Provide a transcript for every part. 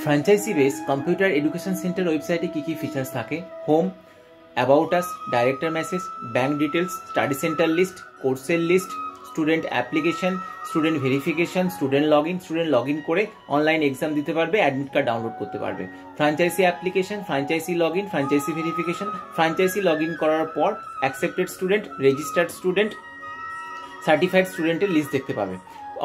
Franchise base computer education centre ওয়েবসাইটে কী কী ফিচার্স থাকে? Home, about us, director message, bank details, study centre list, কোর্সের list, student application, student verification, student log in করে online exam দিতে পারবে, admit card download করতে পারবে। Franchise application, franchise log in, franchise verification, franchise log in করার পর accepted student, registered student, certified স্টুডেন্টের list দেখতে পাবে।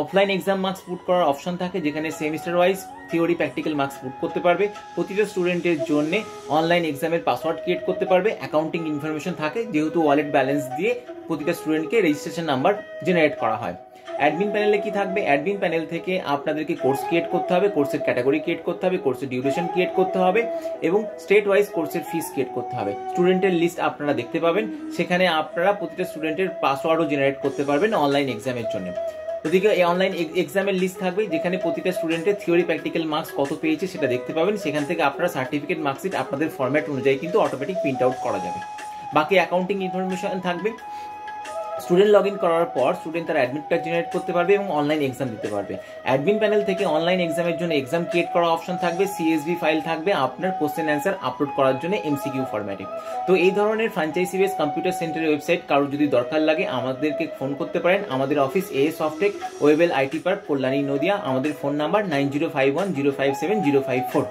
অফলাইন এক্সাম মার্কস পুট করার অপশন থাকে, যেখানে semester wise theory practical marks put করতে পারবে। প্রতিটা স্টুডেন্টের জন্য অনলাইন এক্সামের পাসওয়ার্ড ক্রিয়েট করতে পারবে। অ্যাকাউন্টিং ইনফরমেশন থাকে, যেহেতু ওয়ালেট ব্যালেন্স দিয়ে প্রতিটা স্টুডেন্টকে রেজিস্ট্রেশন নাম্বার জেনারেট করা হয়। অ্যাডমিন প্যানেলে কি থাকবে? অ্যাডমিন প্যানেল থেকে আপনাদেরকে কোর্স ক্রিয়েট করতে হবে, কোর্সের ক্যাটাগরি ক্রিয়েট করতে হবে, কোর্সের ডিউরেশন ক্রিয়েট করতে হবে এবং স্টেট ওয়াইজ কোর্সের ফিস ক্রিয়েট করতে হবে। স্টুডেন্টের লিস্ট আপনারা দেখতে পাবেন, সেখানে আপনারা প্রতিটা স্টুডেন্টের পাসওয়ার্ডও জেনারেট করতে পারবেন অনলাইন এক্সামের জন্য। ওদিকে এই অনলাইন এক্সামের লিস্ট থাকবে, যেখানে প্রতিটা স্টুডেন্টের থিওরি প্র্যাকটিক্যাল মার্কস কত পেয়েছে সেটা দেখতে পাবেন। সেখান থেকে আপনারা সার্টিফিকেট মার্কশিট আপনাদের ফরম্যাট অনুযায়ী কিন্তু অটোমেটিক প্রিন্ট আউট করা যাবে। বাকি অ্যাকাউন্টিং ইনফরমেশন থাকবে। স্টুডেন্ট লগ ইন করার পর স্টুডেন্ট তার অ্যাডমিট কার্ড জেনারেট করতে পারবে এবং অনলাইন এক্সাম দিতে পারবে। অ্যাডমিন প্যানেল থেকে অনলাইন এক্সামের জন্য এক্সাম ক্রিয়েট করার অপশন থাকবে, সিএসভি ফাইল থাকবে আপনার কোশ্চেন অ্যান্সার আপলোড করার জন্য এমসিকিউ ফরম্যাটে। তো এই ধরনের ফ্র্যাঞ্চাইজি বেস কম্পিউটার সেন্টারের ওয়েবসাইট কারো যদি দরকার লাগে আমাদেরকে ফোন করতে পারেন। আমাদের office as Softech, Wavell IT park, Kalyani, Nadia. আমাদের ফোন নাম্বার 9051057054।